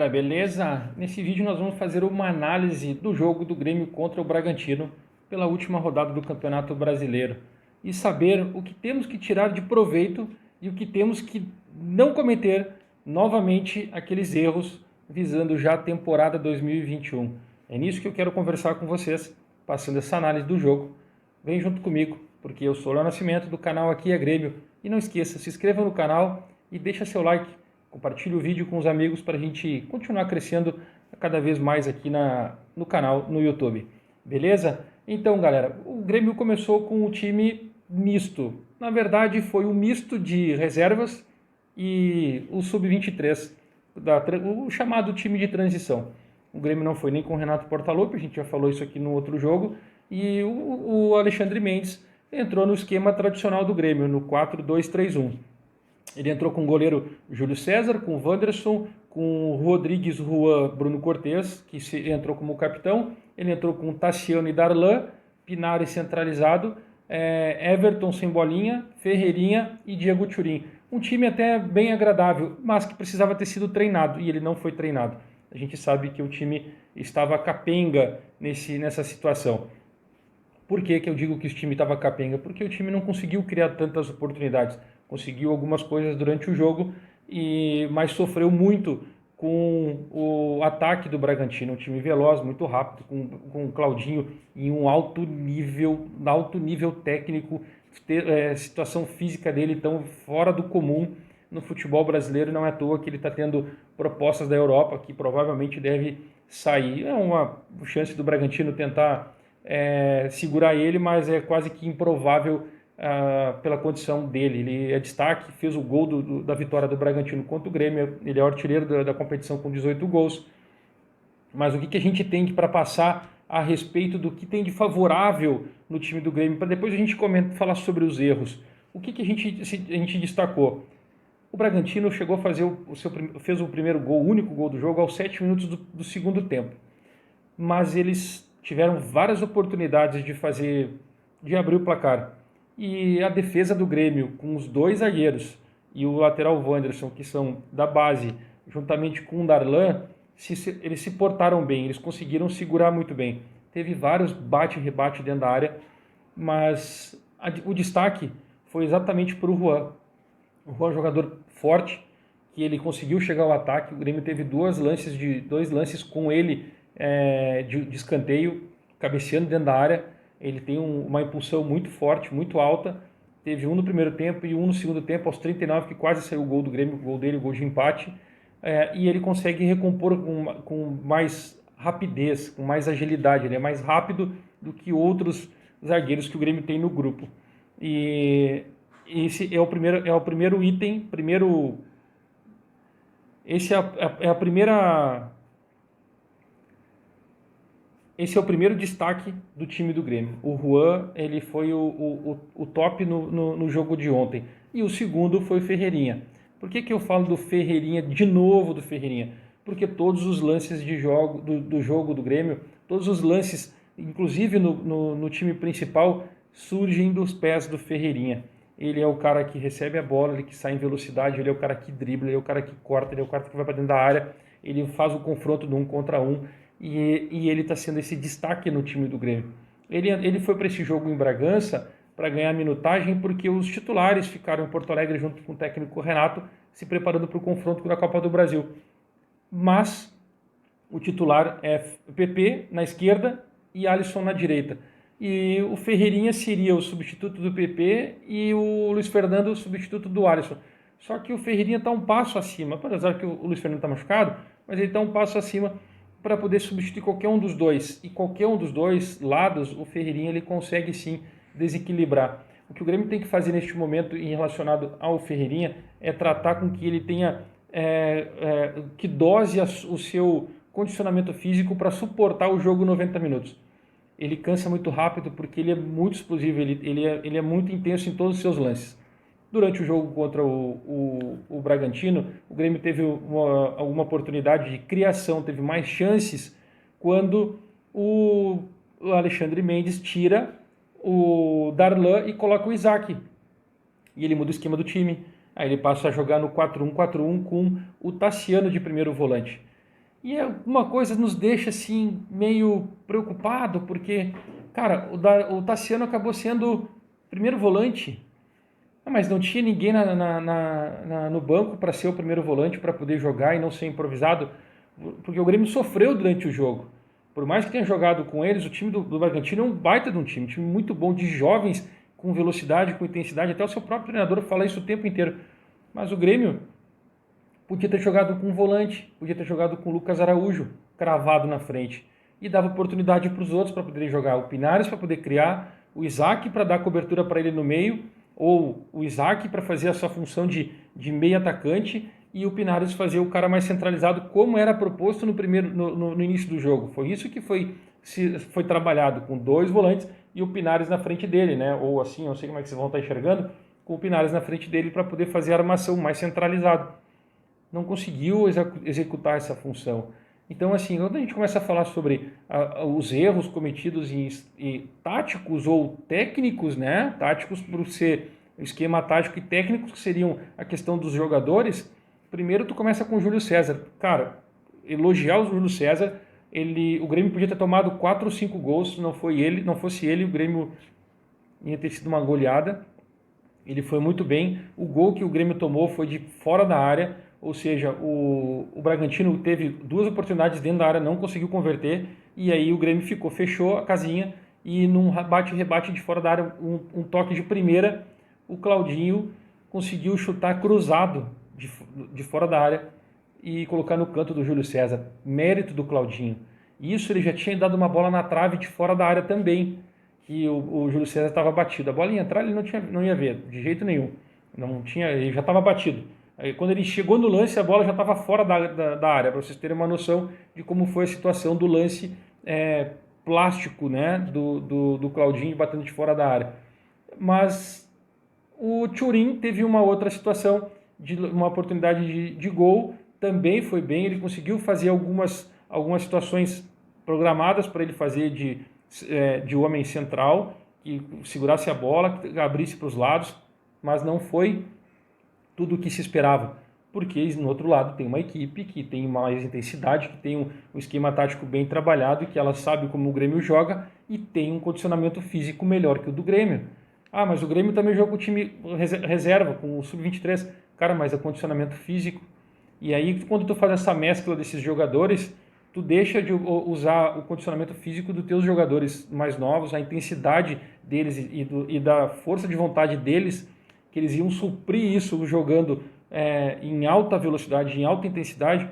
galera, beleza? Nesse vídeo nós vamos fazer uma análise do jogo do Grêmio contra o Bragantino pela última rodada do Campeonato Brasileiro e saber o que temos que tirar de proveito e o que temos que não cometer novamente aqueles erros visando já a temporada 2021. É nisso que eu quero conversar com vocês, passando essa análise do jogo. Vem junto comigo, porque eu sou o Léo Nascimento do canal Aqui é Grêmio. E não esqueça, se inscreva no canal e deixa seu like. Compartilhe o vídeo com os amigos para a gente continuar crescendo cada vez mais aqui no canal, no YouTube. Beleza? Então, galera, o Grêmio começou com o time misto. Na verdade, foi um misto de reservas e o Sub-23, o chamado time de transição. O Grêmio não foi nem com o Renato Portaluppi, a gente já falou isso aqui no outro jogo, e o Alexandre Mendes entrou no esquema tradicional do Grêmio, no 4-2-3-1. Ele entrou com o goleiro Júlio César, com o Wanderson, com o Rodrigues, Juan, Bruno Cortes, que entrou como capitão. Ele entrou com Tassiano e Darlan, Pinares centralizado, Everton sem bolinha, Ferreirinha e Diego Turim. Um time até bem agradável, mas que precisava ter sido treinado, e ele não foi treinado. A gente sabe que o time estava capenga nessa situação. Por que eu digo que o time estava capenga? Porque o time não conseguiu criar tantas oportunidades. Conseguiu algumas coisas durante o jogo, mas sofreu muito com o ataque do Bragantino. Um time veloz, muito rápido, com o Claudinho em um alto nível técnico, situação física dele tão fora do comum no futebol brasileiro. Não é à toa que ele está tendo propostas da Europa, que provavelmente deve sair. É uma chance do Bragantino tentar segurar ele, mas é quase que improvável pela condição dele. Ele é destaque, fez o gol da vitória do Bragantino contra o Grêmio, ele é o artilheiro da competição com 18 gols. Mas o que a gente tem para passar a respeito do que tem de favorável no time do Grêmio, para depois a gente falar sobre os erros. O que a gente destacou? O Bragantino chegou a fazer fez o primeiro gol, o único gol do jogo, aos 7 minutos do segundo tempo. Mas eles tiveram várias oportunidades de abrir o placar. E a defesa do Grêmio, com os dois zagueiros e o lateral Wanderson, que são da base, juntamente com o Darlan, eles se portaram bem, eles conseguiram segurar muito bem. Teve vários bate-rebate dentro da área, mas o destaque foi exatamente para o Juan. O Juan é um jogador forte, que ele conseguiu chegar ao ataque. O Grêmio teve dois lances com ele de escanteio, cabeceando dentro da área. Ele tem uma impulsão muito forte, muito alta. Teve um no primeiro tempo e um no segundo tempo, aos 39, que quase saiu o gol do Grêmio, o gol dele, o gol de empate. E ele consegue recompor com mais rapidez, com mais agilidade. Ele é mais rápido do que outros zagueiros que o Grêmio tem no grupo. E esse é o primeiro item, esse é o primeiro destaque do time do Grêmio. O Juan, ele foi o top no jogo de ontem. E o segundo foi o Ferreirinha. Por que eu falo do Ferreirinha, de novo do Ferreirinha? Porque todos os lances do jogo do Grêmio, todos os lances, inclusive no time principal, surgem dos pés do Ferreirinha. Ele é o cara que recebe a bola, ele que sai em velocidade, ele é o cara que dribla, ele é o cara que corta, ele é o cara que vai para dentro da área, ele faz o confronto de 1 contra 1. E ele está sendo esse destaque no time do Grêmio. Ele foi para esse jogo em Bragança para ganhar minutagem porque os titulares ficaram em Porto Alegre junto com o técnico Renato se preparando para o confronto da Copa do Brasil. Mas o titular é PP na esquerda e Alisson na direita. E o Ferreirinha seria o substituto do PP e o Luiz Fernando o substituto do Alisson. Só que o Ferreirinha está um passo acima, apesar que o Luiz Fernando está machucado, mas ele está um passo acima para poder substituir qualquer um dos dois. E qualquer um dos dois lados, o Ferreirinha ele consegue sim desequilibrar. O que o Grêmio tem que fazer neste momento em relacionado ao Ferreirinha é tratar com que ele tenha, que dose o seu condicionamento físico para suportar o jogo 90 minutos. Ele cansa muito rápido porque ele é muito explosivo, ele é muito intenso em todos os seus lances. Durante o jogo contra o Bragantino, o Grêmio teve alguma oportunidade de criação, teve mais chances quando o Alexandre Mendes tira o Darlan e coloca o Isaac. E ele muda o esquema do time. Aí ele passa a jogar no 4-1-4-1 com o Tassiano de primeiro volante. E uma coisa nos deixa assim meio preocupado, porque, cara, o Tassiano acabou sendo primeiro volante. Mas não tinha ninguém no banco para ser o primeiro volante, para poder jogar e não ser improvisado, porque o Grêmio sofreu durante o jogo. Por mais que tenha jogado com eles, o time do Bragantino é um baita de um time muito bom, de jovens, com velocidade, com intensidade. Até o seu próprio treinador fala isso o tempo inteiro. Mas o Grêmio podia ter jogado com um volante, podia ter jogado com o Lucas Araújo, cravado na frente. E dava oportunidade para os outros para poderem jogar. O Pinares para poder criar, o Isaac para dar cobertura para ele no meio, ou o Isaac para fazer a sua função de meio atacante, e o Pinares fazer o cara mais centralizado, como era proposto no início do jogo. Foi isso que foi trabalhado, com dois volantes e o Pinares na frente dele, né? Ou assim, eu não sei como é que vocês vão estar enxergando, com o Pinares na frente dele para poder fazer a armação mais centralizado. Não conseguiu executar essa função. Então, assim, quando a gente começa a falar sobre os erros cometidos em táticos ou técnicos, né? Táticos por ser esquema tático e técnicos, que seriam a questão dos jogadores, primeiro tu começa com o Júlio César. Cara, elogiar o Júlio César, o Grêmio podia ter tomado 4 ou 5 gols, se não fosse ele, o Grêmio ia ter sido uma goleada. Ele foi muito bem. O gol que o Grêmio tomou foi de fora da área, ou seja, o Bragantino teve 2 oportunidades dentro da área, não conseguiu converter, e aí o Grêmio fechou a casinha, e num bate-rebate de fora da área, um toque de primeira, o Claudinho conseguiu chutar cruzado de fora da área e colocar no canto do Júlio César. Mérito do Claudinho. Isso, ele já tinha dado uma bola na trave de fora da área também, que o Júlio César estava batido. A bola ia entrar, ele não ia ver, de jeito nenhum. Não tinha, ele já estava batido. Aí, quando ele chegou no lance, a bola já estava fora da área, para vocês terem uma noção de como foi a situação do lance plástico, né, do Claudinho batendo de fora da área. Mas o Thurin teve uma outra situação, uma oportunidade de gol, também foi bem, ele conseguiu fazer algumas situações programadas para ele fazer de homem central, que segurasse a bola, que abrisse para os lados, mas não foi tudo o que se esperava, porque no outro lado tem uma equipe que tem mais intensidade, que tem um esquema tático bem trabalhado, que ela sabe como o Grêmio joga e tem um condicionamento físico melhor que o do Grêmio. Ah, mas o Grêmio também joga com o time reserva, com o Sub-23. Cara, mas é condicionamento físico. E aí, quando tu faz essa mescla desses jogadores, tu deixa de usar o condicionamento físico dos teus jogadores mais novos, a intensidade deles e da força de vontade deles, que eles iam suprir isso jogando em alta velocidade, em alta intensidade,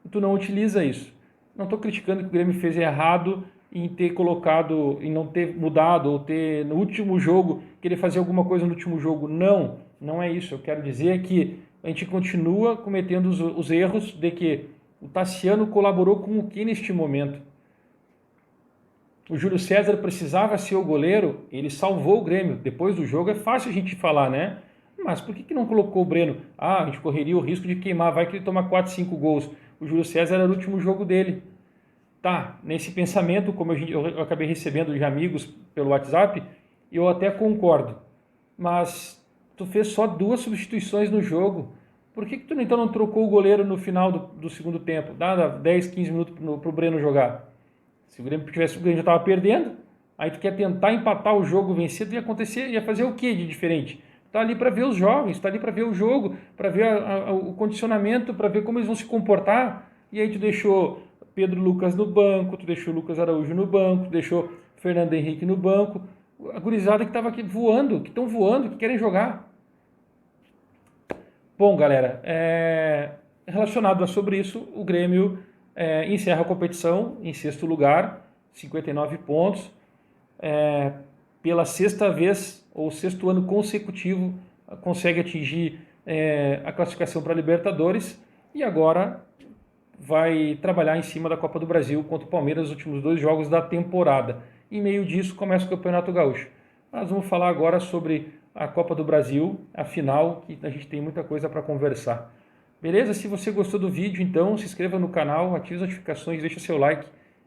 e tu não utiliza isso. Não estou criticando que o Grêmio fez errado em ter colocado, em não ter mudado, ou ter no último jogo, querer fazer alguma coisa no último jogo. Não, não é isso. Eu quero dizer que a gente continua cometendo os erros de que o Tassiano colaborou com o que neste momento? O Júlio César precisava ser o goleiro, ele salvou o Grêmio. Depois do jogo é fácil a gente falar, né? Mas por que não colocou o Breno? Ah, a gente correria o risco de queimar, vai que ele toma 4, 5 gols. O Júlio César era o último jogo dele. Tá, nesse pensamento, como eu acabei recebendo de amigos pelo WhatsApp, eu até concordo. Mas tu fez só 2 substituições no jogo. Por que tu então não trocou o goleiro no final do segundo tempo? Dá 10, 15 minutos para o Breno jogar. Se o Grêmio já estava perdendo, aí tu quer tentar empatar o jogo, vencer, ia fazer o que de diferente? Está ali para ver os jovens, está ali para ver o jogo, para ver o condicionamento, para ver como eles vão se comportar. E aí tu deixou Pedro Lucas no banco, tu deixou Lucas Araújo no banco, tu deixou Fernando Henrique no banco. A gurizada que estava aqui voando, que estão voando, que querem jogar. Bom, galera, relacionado a sobre isso, o Grêmio encerra a competição em 6º lugar, 59 pontos, pela 6ª vez, ou 6º ano consecutivo, consegue atingir a classificação para a Libertadores, e agora vai trabalhar em cima da Copa do Brasil contra o Palmeiras nos últimos 2 jogos da temporada. Em meio disso começa o Campeonato Gaúcho. Nós vamos falar agora sobre a Copa do Brasil, a final, que a gente tem muita coisa para conversar. Beleza? Se você gostou do vídeo, então se inscreva no canal, ative as notificações, deixa seu like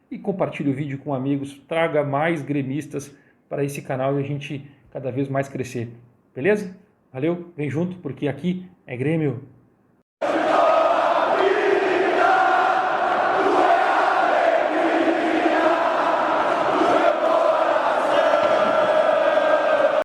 e compartilhe o vídeo com amigos. Traga mais gremistas para esse canal e a gente cada vez mais crescer. Beleza? Valeu, vem junto, porque aqui é Grêmio.